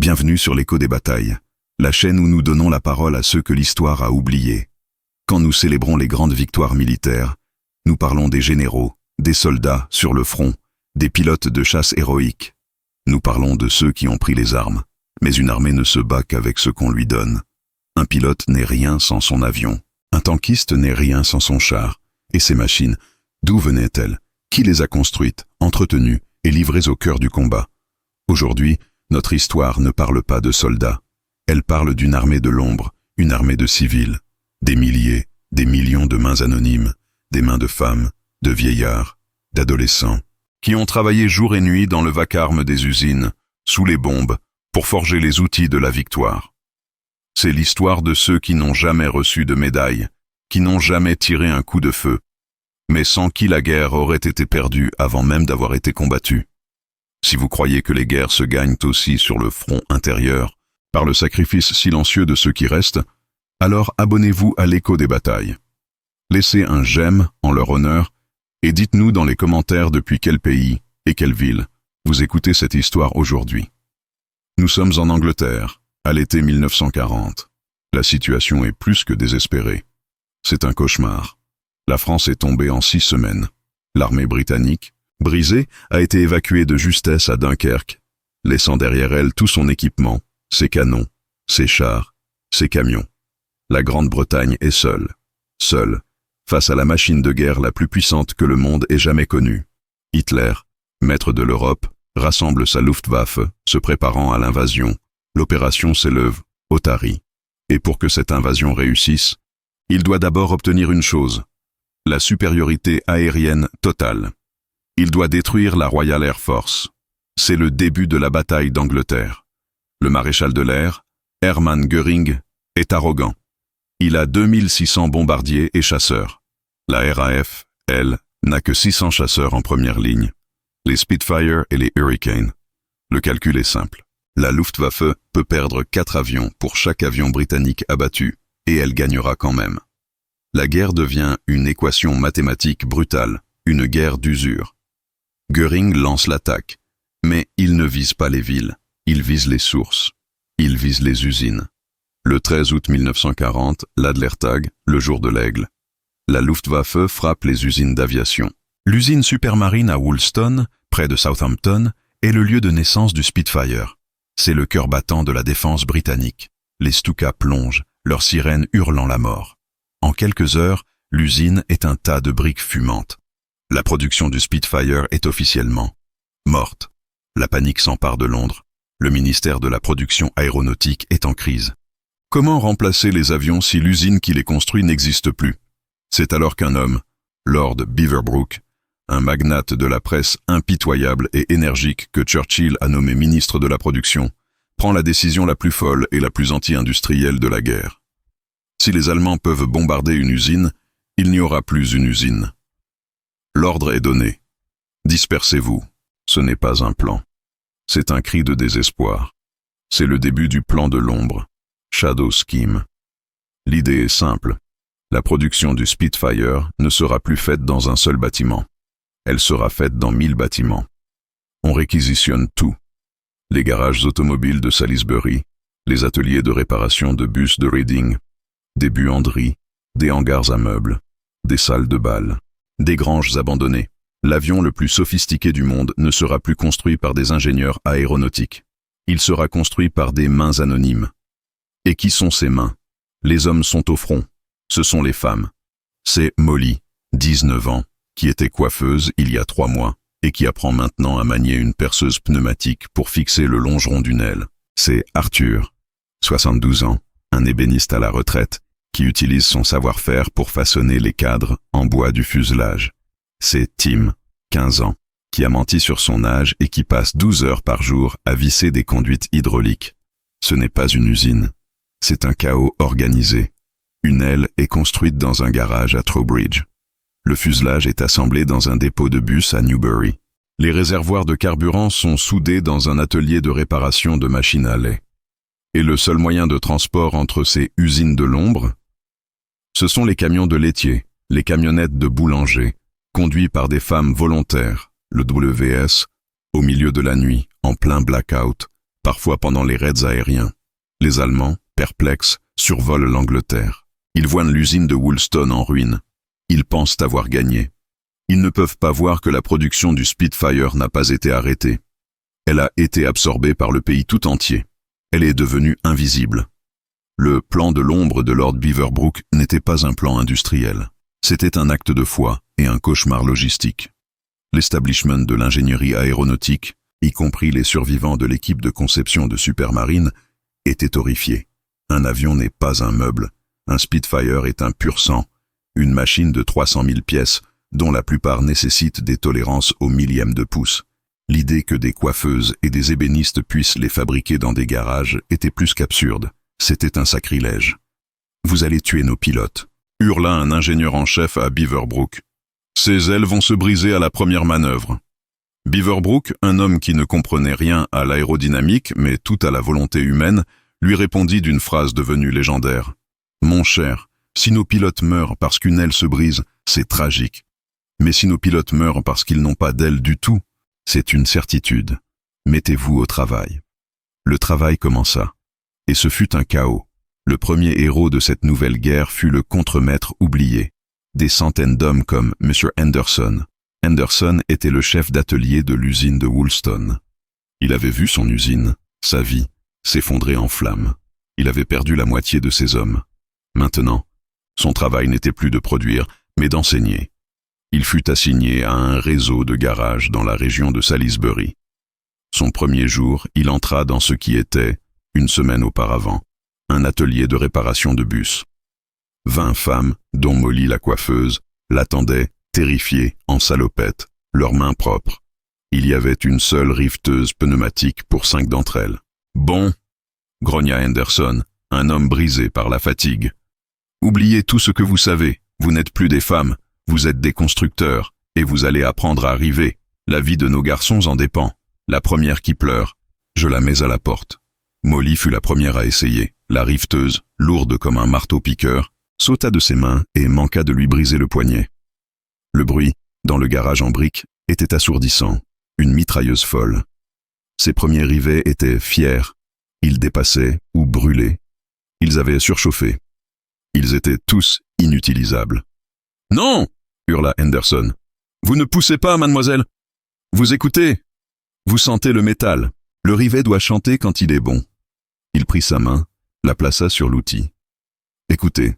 Bienvenue sur l'Écho des batailles, la chaîne où nous donnons la parole à ceux que l'histoire a oubliés. Quand nous célébrons les grandes victoires militaires, nous parlons des généraux, des soldats sur le front, des pilotes de chasse héroïques. Nous parlons de ceux qui ont pris les armes, mais une armée ne se bat qu'avec ce qu'on lui donne. Un pilote n'est rien sans son avion, un tankiste n'est rien sans son char. Et ces machines, d'où venaient-elles? Qui les a construites, entretenues et livrées au cœur du combat? Aujourd'hui, notre histoire ne parle pas de soldats. Elle parle d'une armée de l'ombre, une armée de civils. Des milliers, des millions de mains anonymes, des mains de femmes, de vieillards, d'adolescents, qui ont travaillé jour et nuit dans le vacarme des usines, sous les bombes, pour forger les outils de la victoire. C'est l'histoire de ceux qui n'ont jamais reçu de médaille, qui n'ont jamais tiré un coup de feu, mais sans qui la guerre aurait été perdue avant même d'avoir été combattue. Si vous croyez que les guerres se gagnent aussi sur le front intérieur, par le sacrifice silencieux de ceux qui restent, alors abonnez-vous à l'Écho des batailles. Laissez un j'aime en leur honneur et dites-nous dans les commentaires depuis quel pays et quelle ville vous écoutez cette histoire aujourd'hui. Nous sommes en Angleterre, à l'été 1940. La situation est plus que désespérée. C'est un cauchemar. La France est tombée en 6 semaines. L'armée britannique, brisée, a été évacuée de justesse à Dunkerque, laissant derrière elle tout son équipement, ses canons, ses chars, ses camions. La Grande-Bretagne est seule, face à la machine de guerre la plus puissante que le monde ait jamais connue. Hitler, maître de l'Europe, rassemble sa Luftwaffe, se préparant à l'invasion. L'opération s'élève, Otari. Et pour que cette invasion réussisse, il doit d'abord obtenir une chose, la supériorité aérienne totale. Il doit détruire la Royal Air Force. C'est le début de la bataille d'Angleterre. Le maréchal de l'air, Hermann Göring, est arrogant. Il a 2600 bombardiers et chasseurs. La RAF, elle, n'a que 600 chasseurs en première ligne. Les Spitfire et les Hurricane. Le calcul est simple. La Luftwaffe peut perdre 4 avions pour chaque avion britannique abattu, et elle gagnera quand même. La guerre devient une équation mathématique brutale, une guerre d'usure. Göring lance l'attaque, mais il ne vise pas les villes, il vise les sources, il vise les usines. Le 13 août 1940, l'Adlertag, le jour de l'aigle. La Luftwaffe frappe les usines d'aviation. L'usine Supermarine à Woolston, près de Southampton, est le lieu de naissance du Spitfire. C'est le cœur battant de la défense britannique. Les Stukas plongent, leurs sirènes hurlant la mort. En quelques heures, l'usine est un tas de briques fumantes. La production du Spitfire est officiellement morte. La panique s'empare de Londres. Le ministère de la production aéronautique est en crise. Comment remplacer les avions si l'usine qui les construit n'existe plus? C'est alors qu'un homme, Lord Beaverbrook, un magnate de la presse impitoyable et énergique que Churchill a nommé ministre de la production, prend la décision la plus folle et la plus anti-industrielle de la guerre. Si les Allemands peuvent bombarder une usine, il n'y aura plus une usine. L'ordre est donné. Dispersez-vous. Ce n'est pas un plan. C'est un cri de désespoir. C'est le début du plan de l'ombre. Shadow Scheme. L'idée est simple. La production du Spitfire ne sera plus faite dans un seul bâtiment. Elle sera faite dans 1000 bâtiments. On réquisitionne tout. Les garages automobiles de Salisbury, les ateliers de réparation de bus de Reading, des buanderies, des hangars à meubles, des salles de bal, des granges abandonnées. L'avion le plus sophistiqué du monde ne sera plus construit par des ingénieurs aéronautiques. Il sera construit par des mains anonymes. Et qui sont ces mains? Les hommes sont au front. Ce sont les femmes. C'est Molly, 19 ans, qui était coiffeuse il y a 3 mois et qui apprend maintenant à manier une perceuse pneumatique pour fixer le longeron d'une aile. C'est Arthur, 72 ans, un ébéniste à la retraite, qui utilise son savoir-faire pour façonner les cadres en bois du fuselage. C'est Tim, 15 ans, qui a menti sur son âge et qui passe 12 heures par jour à visser des conduites hydrauliques. Ce n'est pas une usine, c'est un chaos organisé. Une aile est construite dans un garage à Trowbridge. Le fuselage est assemblé dans un dépôt de bus à Newbury. Les réservoirs de carburant sont soudés dans un atelier de réparation de machines à lait. Et le seul moyen de transport entre ces usines de l'ombre, ce sont les camions de laitiers, les camionnettes de boulangers, conduits par des femmes volontaires, le WS, au milieu de la nuit, en plein blackout, parfois pendant les raids aériens. Les Allemands, perplexes, survolent l'Angleterre. Ils voient l'usine de Woolston en ruine. Ils pensent avoir gagné. Ils ne peuvent pas voir que la production du Spitfire n'a pas été arrêtée. Elle a été absorbée par le pays tout entier. Elle est devenue invisible. Le plan de l'ombre de Lord Beaverbrook n'était pas un plan industriel. C'était un acte de foi et un cauchemar logistique. L'establishment de l'ingénierie aéronautique, y compris les survivants de l'équipe de conception de Supermarine, était horrifié. Un avion n'est pas un meuble. Un Spitfire est un pur sang. Une machine de 300 000 pièces, dont la plupart nécessitent des tolérances au millième de pouce. L'idée que des coiffeuses et des ébénistes puissent les fabriquer dans des garages était plus qu'absurde. C'était un sacrilège. « Vous allez tuer nos pilotes », hurla un ingénieur en chef à Beaverbrook. « Ses ailes vont se briser à la première manœuvre. » Beaverbrook, un homme qui ne comprenait rien à l'aérodynamique, mais tout à la volonté humaine, lui répondit d'une phrase devenue légendaire. « Mon cher, si nos pilotes meurent parce qu'une aile se brise, c'est tragique. Mais si nos pilotes meurent parce qu'ils n'ont pas d'aile du tout, c'est une certitude. Mettez-vous au travail. » Le travail commença. Et ce fut un chaos. Le premier héros de cette nouvelle guerre fut le contremaître oublié. Des centaines d'hommes comme M. Henderson. Henderson était le chef d'atelier de l'usine de Woolston. Il avait vu son usine, sa vie, s'effondrer en flammes. Il avait perdu la moitié de ses hommes. Maintenant, son travail n'était plus de produire, mais d'enseigner. Il fut assigné à un réseau de garages dans la région de Salisbury. Son premier jour, il entra dans ce qui était, une semaine auparavant, un atelier de réparation de bus. 20 femmes, dont Molly la coiffeuse, l'attendaient, terrifiées, en salopette, leurs mains propres. Il y avait une seule rifteuse pneumatique pour 5 d'entre elles. « Bon !» grogna Henderson, un homme brisé par la fatigue. « Oubliez tout ce que vous savez, vous n'êtes plus des femmes, vous êtes des constructeurs, et vous allez apprendre à arriver. La vie de nos garçons en dépend. La première qui pleure, je la mets à la porte. » Molly fut la première à essayer. La rifteuse, lourde comme un marteau-piqueur, sauta de ses mains et manqua de lui briser le poignet. Le bruit, dans le garage en briques, était assourdissant, une mitrailleuse folle. Ses premiers rivets étaient fiers. Ils dépassaient ou brûlaient. Ils avaient surchauffé. Ils étaient tous inutilisables. « Non !» hurla Henderson. « Vous ne poussez pas, mademoiselle. Vous écoutez. Vous sentez le métal. Le rivet doit chanter quand il est bon. » Il prit sa main, la plaça sur l'outil. « Écoutez.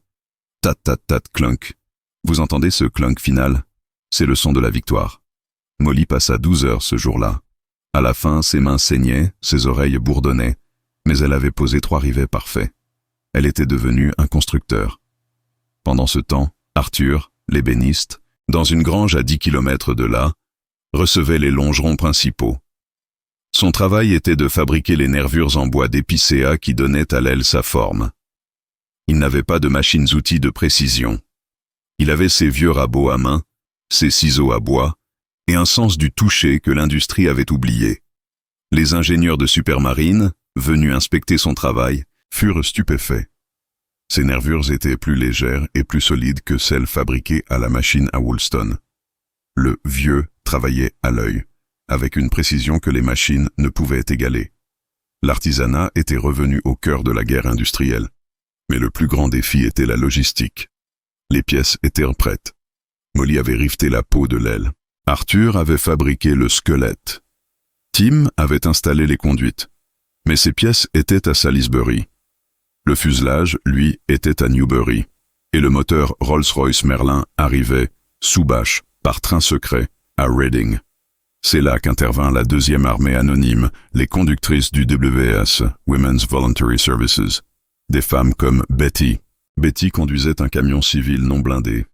Tat tat tat clunk. Vous entendez ce clunk final? C'est le son de la victoire. » Molly passa 12 heures ce jour-là. À la fin, ses mains saignaient, ses oreilles bourdonnaient, mais elle avait posé 3 rivets parfaits. Elle était devenue un constructeur. Pendant ce temps, Arthur, l'ébéniste, dans une grange à 10 kilomètres de là, recevait les longerons principaux. Son travail était de fabriquer les nervures en bois d'épicéa qui donnaient à l'aile sa forme. Il n'avait pas de machines-outils de précision. Il avait ses vieux rabots à main, ses ciseaux à bois, et un sens du toucher que l'industrie avait oublié. Les ingénieurs de Supermarine, venus inspecter son travail, furent stupéfaits. Ses nervures étaient plus légères et plus solides que celles fabriquées à la machine à Woolston. Le vieux travaillait à l'œil, avec une précision que les machines ne pouvaient égaler. L'artisanat était revenu au cœur de la guerre industrielle. Mais le plus grand défi était la logistique. Les pièces étaient prêtes. Molly avait rifté la peau de l'aile. Arthur avait fabriqué le squelette. Tim avait installé les conduites. Mais ces pièces étaient à Salisbury. Le fuselage, lui, était à Newbury. Et le moteur Rolls-Royce Merlin arrivait, sous bâche, par train secret, à Reading. C'est là qu'intervint la 2e armée anonyme, les conductrices du WS, Women's Voluntary Services. Des femmes comme Betty. Betty conduisait un camion civil non blindé,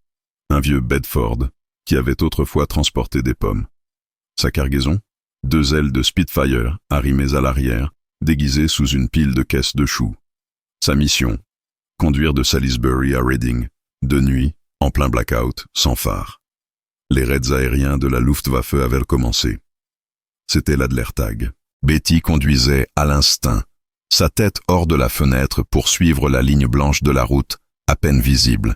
un vieux Bedford, qui avait autrefois transporté des pommes. Sa cargaison, 2 ailes de Spitfire arrimées à l'arrière, déguisées sous une pile de caisses de choux. Sa mission, conduire de Salisbury à Reading, de nuit, en plein blackout, sans phare. Les raids aériens de la Luftwaffe avaient commencé. C'était l'Adlertag. Betty conduisait à l'instinct, sa tête hors de la fenêtre pour suivre la ligne blanche de la route, à peine visible.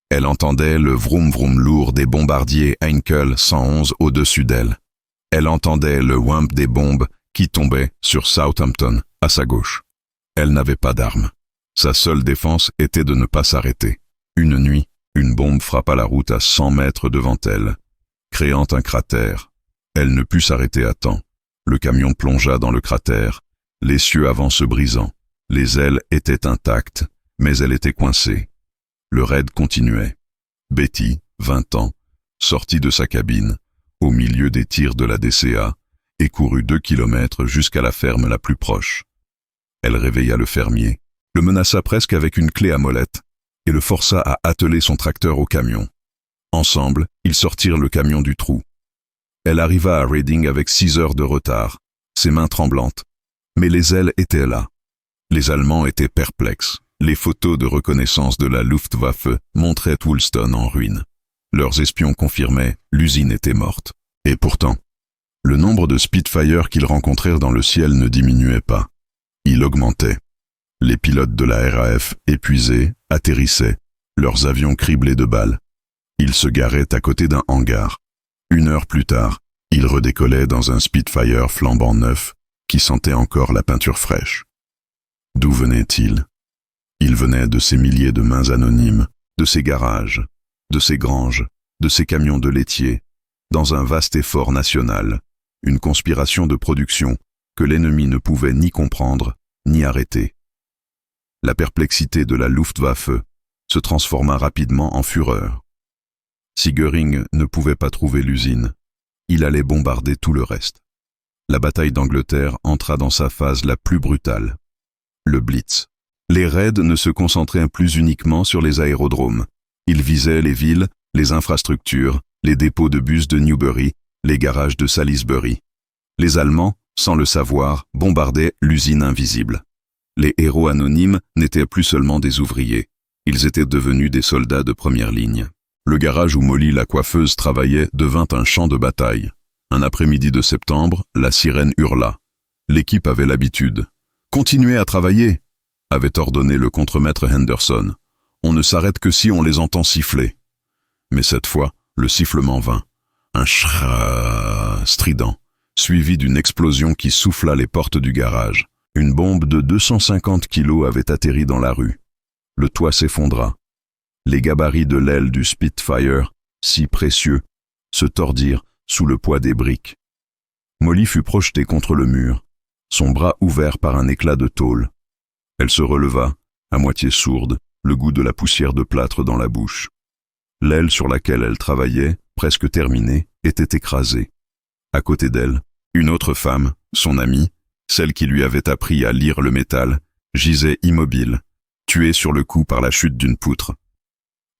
Elle entendait le vroom-vroom lourd des bombardiers Heinkel 111 au-dessus d'elle. Elle entendait le whump des bombes qui tombait sur Southampton, à sa gauche. Elle n'avait pas d'arme. Sa seule défense était de ne pas s'arrêter. Une nuit, une bombe frappa la route à 100 mètres devant elle, créant un cratère. Elle ne put s'arrêter à temps. Le camion plongea dans le cratère, l'essieu avant se brisant. Les ailes étaient intactes, mais elle était coincée. Le raid continuait. Betty, 20 ans, sortit de sa cabine, au milieu des tirs de la DCA, et courut 2 kilomètres jusqu'à la ferme la plus proche. Elle réveilla le fermier, le menaça presque avec une clé à molette, et le força à atteler son tracteur au camion. Ensemble, ils sortirent le camion du trou. Elle arriva à Reading avec 6 heures de retard, ses mains tremblantes. Mais les ailes étaient là. Les Allemands étaient perplexes. Les photos de reconnaissance de la Luftwaffe montraient Woolston en ruine. Leurs espions confirmaient, l'usine était morte. Et pourtant, le nombre de Spitfire qu'ils rencontrèrent dans le ciel ne diminuait pas. Il augmentait. Les pilotes de la RAF, épuisés, atterrissaient, leurs avions criblés de balles. Ils se garaient à côté d'un hangar. 1 heure plus tard, ils redécollaient dans un Spitfire flambant neuf, qui sentait encore la peinture fraîche. D'où venait-il ? Il venait de ces milliers de mains anonymes, de ces garages, de ces granges, de ces camions de laitiers, dans un vaste effort national, une conspiration de production que l'ennemi ne pouvait ni comprendre, ni arrêter. La perplexité de la Luftwaffe se transforma rapidement en fureur. Si Göring ne pouvait pas trouver l'usine, il allait bombarder tout le reste. La bataille d'Angleterre entra dans sa phase la plus brutale. Le Blitz. Les raids ne se concentraient plus uniquement sur les aérodromes. Ils visaient les villes, les infrastructures, les dépôts de bus de Newbury, les garages de Salisbury. Les Allemands, sans le savoir, bombardaient l'usine invisible. Les héros anonymes n'étaient plus seulement des ouvriers. Ils étaient devenus des soldats de première ligne. Le garage où Molly la coiffeuse travaillait devint un champ de bataille. Un après-midi de septembre, la sirène hurla. L'équipe avait l'habitude. « Continuez à travailler !» avait ordonné le contremaître Henderson. « On ne s'arrête que si on les entend siffler. » Mais cette fois, le sifflement vint. Un chra strident, suivi d'une explosion qui souffla les portes du garage. Une bombe de 250 kilos avait atterri dans la rue. Le toit s'effondra. Les gabarits de l'aile du Spitfire, si précieux, se tordirent sous le poids des briques. Molly fut projetée contre le mur, son bras ouvert par un éclat de tôle. Elle se releva, à moitié sourde, le goût de la poussière de plâtre dans la bouche. L'aile sur laquelle elle travaillait, presque terminée, était écrasée. À côté d'elle, une autre femme, son amie, celle qui lui avait appris à lire le métal, gisait immobile, tuée sur le coup par la chute d'une poutre.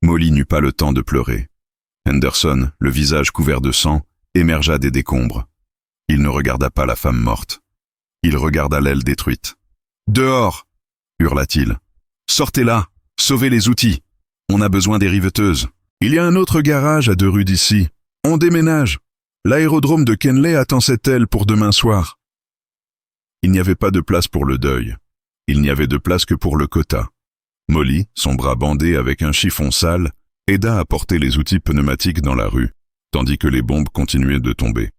Molly n'eut pas le temps de pleurer. Henderson, le visage couvert de sang, émergea des décombres. Il ne regarda pas la femme morte. Il regarda l'aile détruite. « Dehors !» hurla-t-il. « Sortez-la! Sauvez les outils! On a besoin des riveteuses. Il y a un autre garage à 2 rues d'ici. On déménage. L'aérodrome de Kenley attend cette aile pour demain soir. » Il n'y avait pas de place pour le deuil. Il n'y avait de place que pour le quota. Molly, son bras bandé avec un chiffon sale, aida à porter les outils pneumatiques dans la rue, tandis que les bombes continuaient de tomber.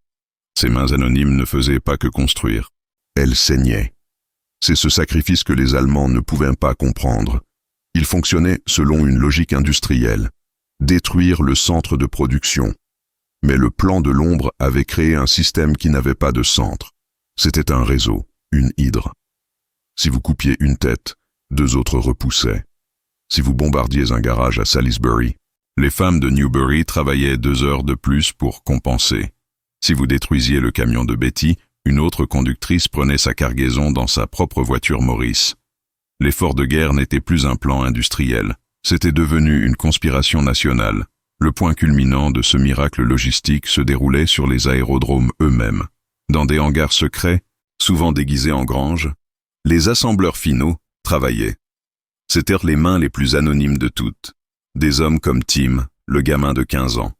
Ses mains anonymes ne faisaient pas que construire. Elles saignaient. C'est ce sacrifice que les Allemands ne pouvaient pas comprendre. Il fonctionnait selon une logique industrielle. Détruire le centre de production. Mais le plan de l'ombre avait créé un système qui n'avait pas de centre. C'était un réseau, une hydre. Si vous coupiez une tête, 2 autres repoussaient. Si vous bombardiez un garage à Salisbury, les femmes de Newbury travaillaient 2 heures de plus pour compenser. Si vous détruisiez le camion de Betty, une autre conductrice prenait sa cargaison dans sa propre voiture Morris. L'effort de guerre n'était plus un plan industriel. C'était devenu une conspiration nationale. Le point culminant de ce miracle logistique se déroulait sur les aérodromes eux-mêmes. Dans des hangars secrets, souvent déguisés en granges, les assembleurs finaux travaillaient. C'étaient les mains les plus anonymes de toutes. Des hommes comme Tim, le gamin de 15 ans.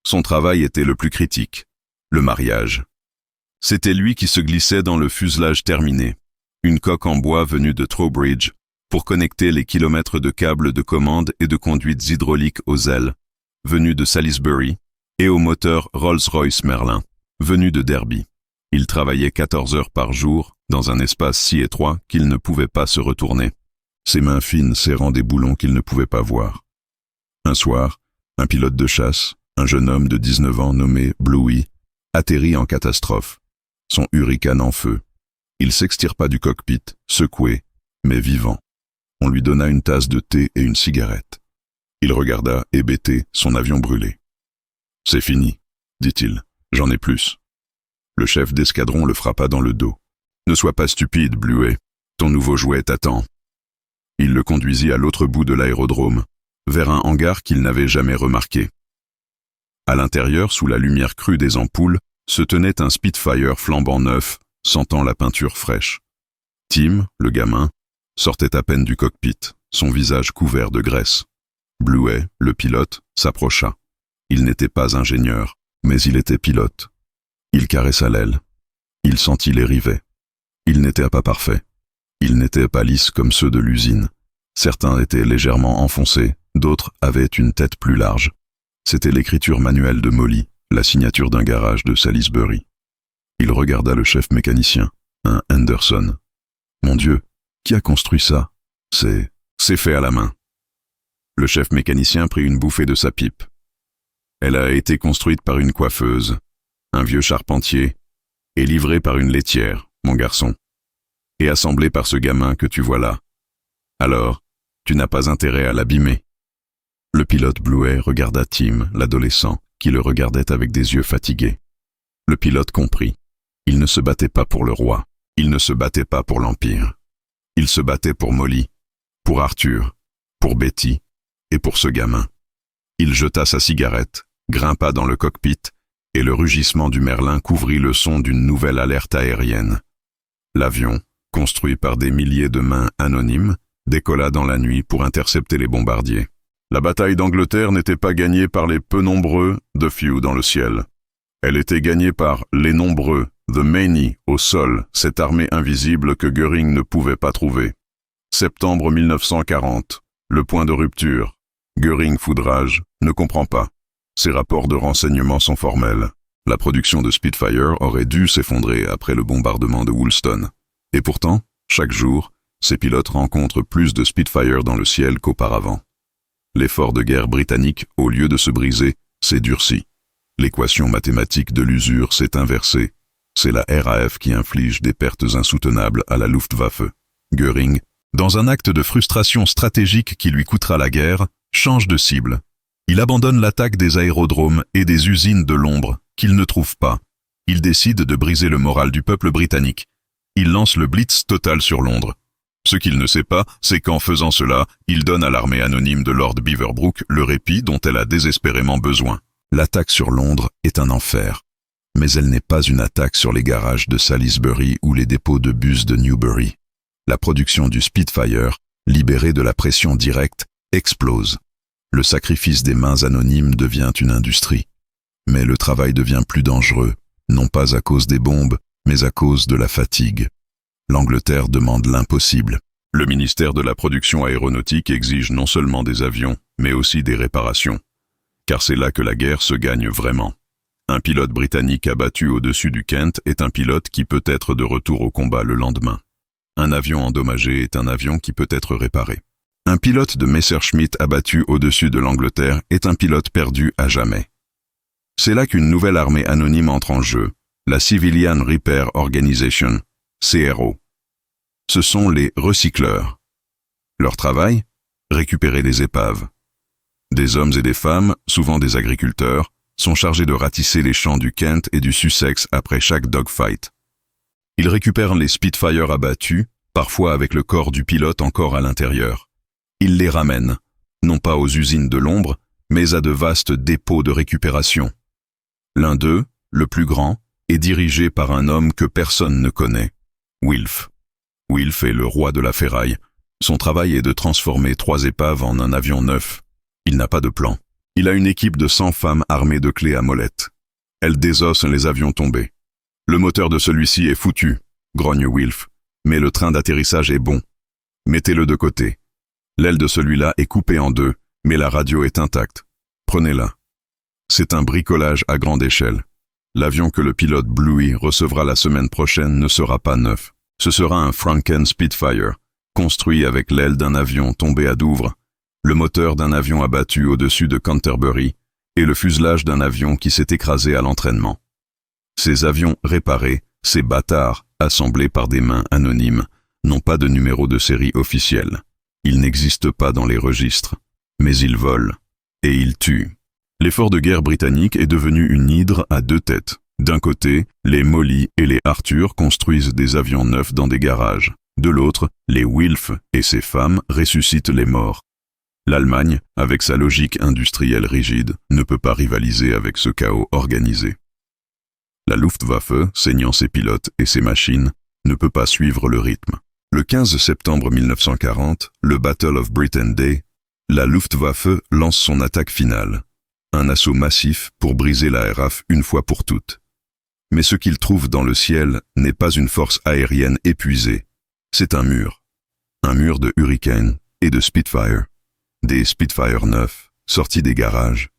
Son travail était le plus critique, le mariage. C'était lui qui se glissait dans le fuselage terminé, une coque en bois venue de Trowbridge, pour connecter les kilomètres de câbles de commande et de conduites hydrauliques aux ailes, venus de Salisbury, et au moteur Rolls-Royce Merlin, venu de Derby. Il travaillait 14 heures par jour, dans un espace si étroit qu'il ne pouvait pas se retourner, ses mains fines serrant des boulons qu'il ne pouvait pas voir. Un soir, un pilote de chasse, un jeune homme de 19 ans nommé Bluey, atterrit en catastrophe, son hurricane en feu. Il s'extirpa du cockpit, secoué, mais vivant. On lui donna une tasse de thé et une cigarette. Il regarda, hébété, son avion brûlé. « C'est fini, dit-il, j'en ai plus. » Le chef d'escadron le frappa dans le dos. « Ne sois pas stupide, Bluey, ton nouveau jouet t'attend. » Il le conduisit à l'autre bout de l'aérodrome, vers un hangar qu'il n'avait jamais remarqué. À l'intérieur, sous la lumière crue des ampoules, se tenait un Spitfire flambant neuf, sentant la peinture fraîche. Tim, le gamin, sortait à peine du cockpit, son visage couvert de graisse. Bluey, le pilote, s'approcha. Il n'était pas ingénieur, mais il était pilote. Il caressa l'aile. Il sentit les rivets. Il n'était pas parfait. Il n'était pas lisse comme ceux de l'usine. Certains étaient légèrement enfoncés, d'autres avaient une tête plus large. C'était l'écriture manuelle de Molly, la signature d'un garage de Salisbury. Il regarda le chef mécanicien, un Henderson. « Mon Dieu, qui a construit ça ? C'est fait à la main. » Le chef mécanicien prit une bouffée de sa pipe. « Elle a été construite par une coiffeuse, un vieux charpentier, et livrée par une laitière, mon garçon, et assemblée par ce gamin que tu vois là. Alors, tu n'as pas intérêt à l'abîmer. » Le pilote Bluey regarda Tim, l'adolescent, qui le regardait avec des yeux fatigués. Le pilote comprit. Il ne se battait pas pour le roi, il ne se battait pas pour l'Empire. Il se battait pour Molly, pour Arthur, pour Betty et pour ce gamin. Il jeta sa cigarette, grimpa dans le cockpit, et le rugissement du Merlin couvrit le son d'une nouvelle alerte aérienne. L'avion, construit par des milliers de mains anonymes, décolla dans la nuit pour intercepter les bombardiers. La bataille d'Angleterre n'était pas gagnée par les peu nombreux de Few dans le ciel. Elle était gagnée par les nombreux, the many, au sol, cette armée invisible que Göring ne pouvait pas trouver. Septembre 1940, le point de rupture. Göring foudrage, ne comprend pas. Ses rapports de renseignement sont formels. La production de Spitfire aurait dû s'effondrer après le bombardement de Woolston. Et pourtant, chaque jour, ses pilotes rencontrent plus de Spitfire dans le ciel qu'auparavant. L'effort de guerre britannique, au lieu de se briser, s'est durci. L'équation mathématique de l'usure s'est inversée. C'est la RAF qui inflige des pertes insoutenables à la Luftwaffe. Göring, dans un acte de frustration stratégique qui lui coûtera la guerre, change de cible. Il abandonne l'attaque des aérodromes et des usines de l'ombre, qu'il ne trouve pas. Il décide de briser le moral du peuple britannique. Il lance le blitz total sur Londres. Ce qu'il ne sait pas, c'est qu'en faisant cela, il donne à l'armée anonyme de Lord Beaverbrook le répit dont elle a désespérément besoin. L'attaque sur Londres est un enfer. Mais elle n'est pas une attaque sur les garages de Salisbury ou les dépôts de bus de Newbury. La production du Spitfire, libérée de la pression directe, explose. Le sacrifice des mains anonymes devient une industrie. Mais le travail devient plus dangereux, non pas à cause des bombes, mais à cause de la fatigue. L'Angleterre demande l'impossible. Le ministère de la Production aéronautique exige non seulement des avions, mais aussi des réparations. Car c'est là que la guerre se gagne vraiment. Un pilote britannique abattu au-dessus du Kent est un pilote qui peut être de retour au combat le lendemain. Un avion endommagé est un avion qui peut être réparé. Un pilote de Messerschmitt abattu au-dessus de l'Angleterre est un pilote perdu à jamais. C'est là qu'une nouvelle armée anonyme entre en jeu, la Civilian Repair Organization, CRO. Ce sont les recycleurs. Leur travail ? Récupérer les épaves. Des hommes et des femmes, souvent des agriculteurs, sont chargés de ratisser les champs du Kent et du Sussex après chaque dogfight. Ils récupèrent les Spitfire abattus, parfois avec le corps du pilote encore à l'intérieur. Ils les ramènent, non pas aux usines de l'ombre, mais à de vastes dépôts de récupération. L'un d'eux, le plus grand, est dirigé par un homme que personne ne connaît, Wilf. Wilf est le roi de la ferraille. Son travail est de transformer 3 épaves en un avion neuf. Il n'a pas de plan. Il a une équipe de 100 femmes armées de clés à molette. Elles désossent les avions tombés. Le moteur de celui-ci est foutu, grogne Wilf, mais le train d'atterrissage est bon. Mettez-le de côté. L'aile de celui-là est coupée en 2, mais la radio est intacte. Prenez-la. C'est un bricolage à grande échelle. L'avion que le pilote Bluey recevra la semaine prochaine ne sera pas neuf. Ce sera un Franken Spitfire, construit avec l'aile d'un avion tombé à Douvres, le moteur d'un avion abattu au-dessus de Canterbury et le fuselage d'un avion qui s'est écrasé à l'entraînement. Ces avions réparés, ces bâtards, assemblés par des mains anonymes, n'ont pas de numéro de série officiel. Ils n'existent pas dans les registres, mais ils volent, et ils tuent. L'effort de guerre britannique est devenu une hydre à deux têtes. D'un côté, les Molly et les Arthur construisent des avions neufs dans des garages. De l'autre, les Wilf et ses femmes ressuscitent les morts. L'Allemagne, avec sa logique industrielle rigide, ne peut pas rivaliser avec ce chaos organisé. La Luftwaffe, saignant ses pilotes et ses machines, ne peut pas suivre le rythme. Le 15 septembre 1940, le Battle of Britain Day, la Luftwaffe lance son attaque finale. Un assaut massif pour briser la RAF une fois pour toutes. Mais ce qu'il trouve dans le ciel n'est pas une force aérienne épuisée, c'est un mur. Un mur de Hurricane et de Spitfire. Des Spitfire neufs, sortis des garages.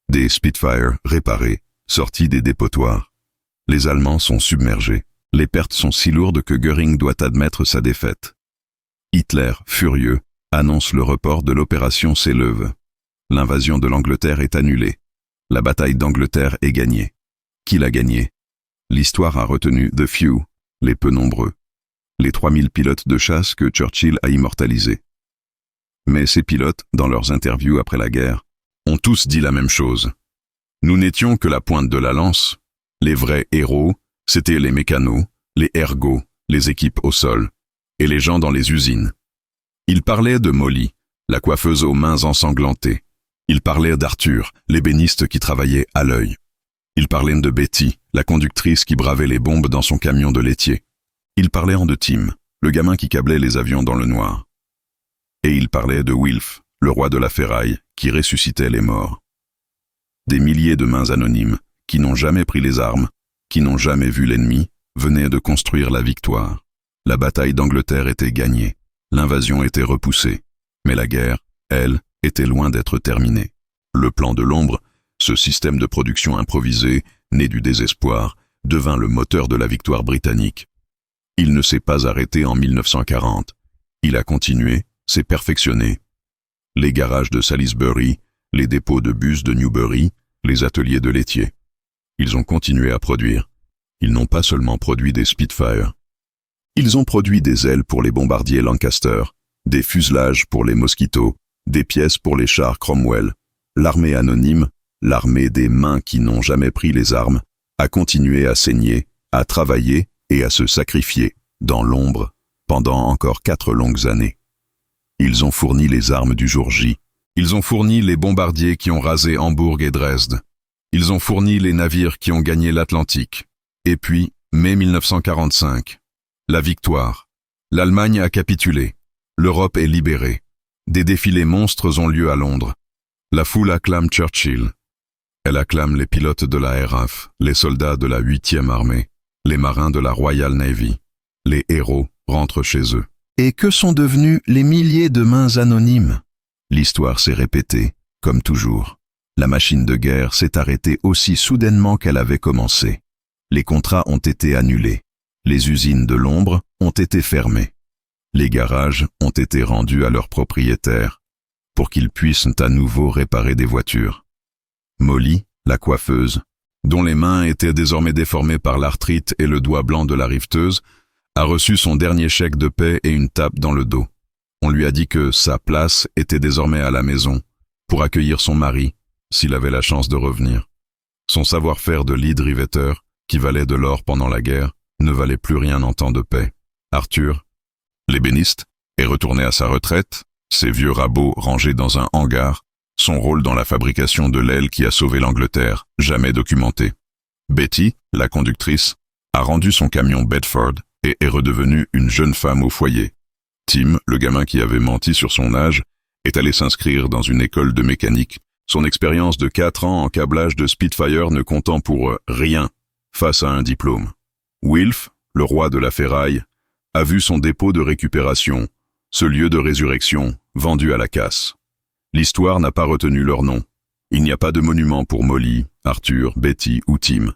Des Spitfire réparés, sortis des dépotoirs. Les Allemands sont submergés. Les pertes sont si lourdes que Göring doit admettre sa défaite. Hitler, furieux, annonce le report de l'opération Seelöwe. L'invasion de l'Angleterre est annulée. La bataille d'Angleterre est gagnée. Qui l'a gagnée? L'histoire a retenu The Few, les peu nombreux. Les 3000 pilotes de chasse que Churchill a immortalisés. Mais ces pilotes, dans leurs interviews après la guerre, ont tous dit la même chose. Nous n'étions que la pointe de la lance. Les vrais héros, c'étaient les mécanos, les ergots, les équipes au sol, et les gens dans les usines. Ils parlaient de Molly, la coiffeuse aux mains ensanglantées. Ils parlaient d'Arthur, l'ébéniste qui travaillait à l'œil. Ils parlaient de Betty, la conductrice qui bravait les bombes dans son camion de laitier. Ils parlaient de Tim, le gamin qui câblait les avions dans le noir. Et ils parlaient de Wilf, le roi de la ferraille, qui ressuscitait les morts. Des milliers de mains anonymes, qui n'ont jamais pris les armes, qui n'ont jamais vu l'ennemi, venaient de construire la victoire. La bataille d'Angleterre était gagnée, l'invasion était repoussée, mais la guerre, elle, était loin d'être terminée. Le plan de l'ombre, ce système de production improvisé, né du désespoir, devint le moteur de la victoire britannique. Il ne s'est pas arrêté en 1940. Il a continué, s'est perfectionné. Les garages de Salisbury, les dépôts de bus de Newbury, les ateliers de laitiers. Ils ont continué à produire. Ils n'ont pas seulement produit des Spitfire. Ils ont produit des ailes pour les bombardiers Lancaster, des fuselages pour les Mosquito, des pièces pour les chars Cromwell. L'armée anonyme, l'armée des mains qui n'ont jamais pris les armes, a continué à saigner, à travailler et à se sacrifier, dans l'ombre, pendant encore 4 longues années. Ils ont fourni les armes du jour J. Ils ont fourni les bombardiers qui ont rasé Hambourg et Dresde. Ils ont fourni les navires qui ont gagné l'Atlantique. Et puis, mai 1945. La victoire. L'Allemagne a capitulé. L'Europe est libérée. Des défilés monstres ont lieu à Londres. La foule acclame Churchill. Elle acclame les pilotes de la RAF, les soldats de la 8e armée, les marins de la Royal Navy. Les héros rentrent chez eux. Et que sont devenus les milliers de mains anonymes? L'histoire s'est répétée, comme toujours. La machine de guerre s'est arrêtée aussi soudainement qu'elle avait commencé. Les contrats ont été annulés. Les usines de l'ombre ont été fermées. Les garages ont été rendus à leurs propriétaires pour qu'ils puissent à nouveau réparer des voitures. Molly, la coiffeuse, dont les mains étaient désormais déformées par l'arthrite et le doigt blanc de la riveteuse, a reçu son dernier chèque de paie et une tape dans le dos. On lui a dit que sa place était désormais à la maison, pour accueillir son mari, s'il avait la chance de revenir. Son savoir-faire de lead riveteur, qui valait de l'or pendant la guerre, ne valait plus rien en temps de paix. Arthur, l'ébéniste, est retourné à sa retraite, ses vieux rabots rangés dans un hangar, son rôle dans la fabrication de l'aile qui a sauvé l'Angleterre, jamais documenté. Betty, la conductrice, a rendu son camion Bedford et est redevenue une jeune femme au foyer. Tim, le gamin qui avait menti sur son âge, est allé s'inscrire dans une école de mécanique, son expérience de 4 ans en câblage de Spitfire ne comptant pour rien face à un diplôme. Wilf, le roi de la ferraille, a vu son dépôt de récupération, ce lieu de résurrection, vendu à la casse. L'histoire n'a pas retenu leur nom. Il n'y a pas de monument pour Molly, Arthur, Betty ou Tim.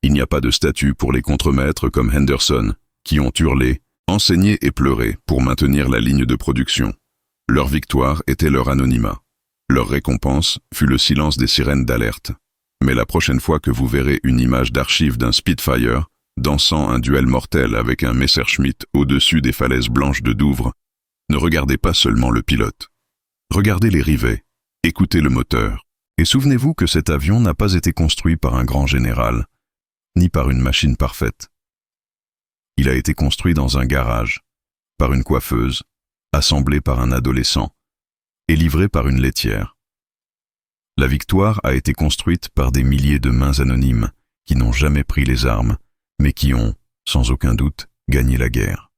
Il n'y a pas de statut pour les contremaîtres comme Henderson, qui ont hurlé, enseigné et pleuré pour maintenir la ligne de production. Leur victoire était leur anonymat. Leur récompense fut le silence des sirènes d'alerte. Mais la prochaine fois que vous verrez une image d'archive d'un Spitfire, dansant un duel mortel avec un Messerschmitt au-dessus des falaises blanches de Douvres, ne regardez pas seulement le pilote. Regardez les rivets, écoutez le moteur, et souvenez-vous que cet avion n'a pas été construit par un grand général, ni par une machine parfaite. Il a été construit dans un garage, par une coiffeuse, assemblé par un adolescent, et livré par une laitière. La victoire a été construite par des milliers de mains anonymes qui n'ont jamais pris les armes, mais qui ont, sans aucun doute, gagné la guerre.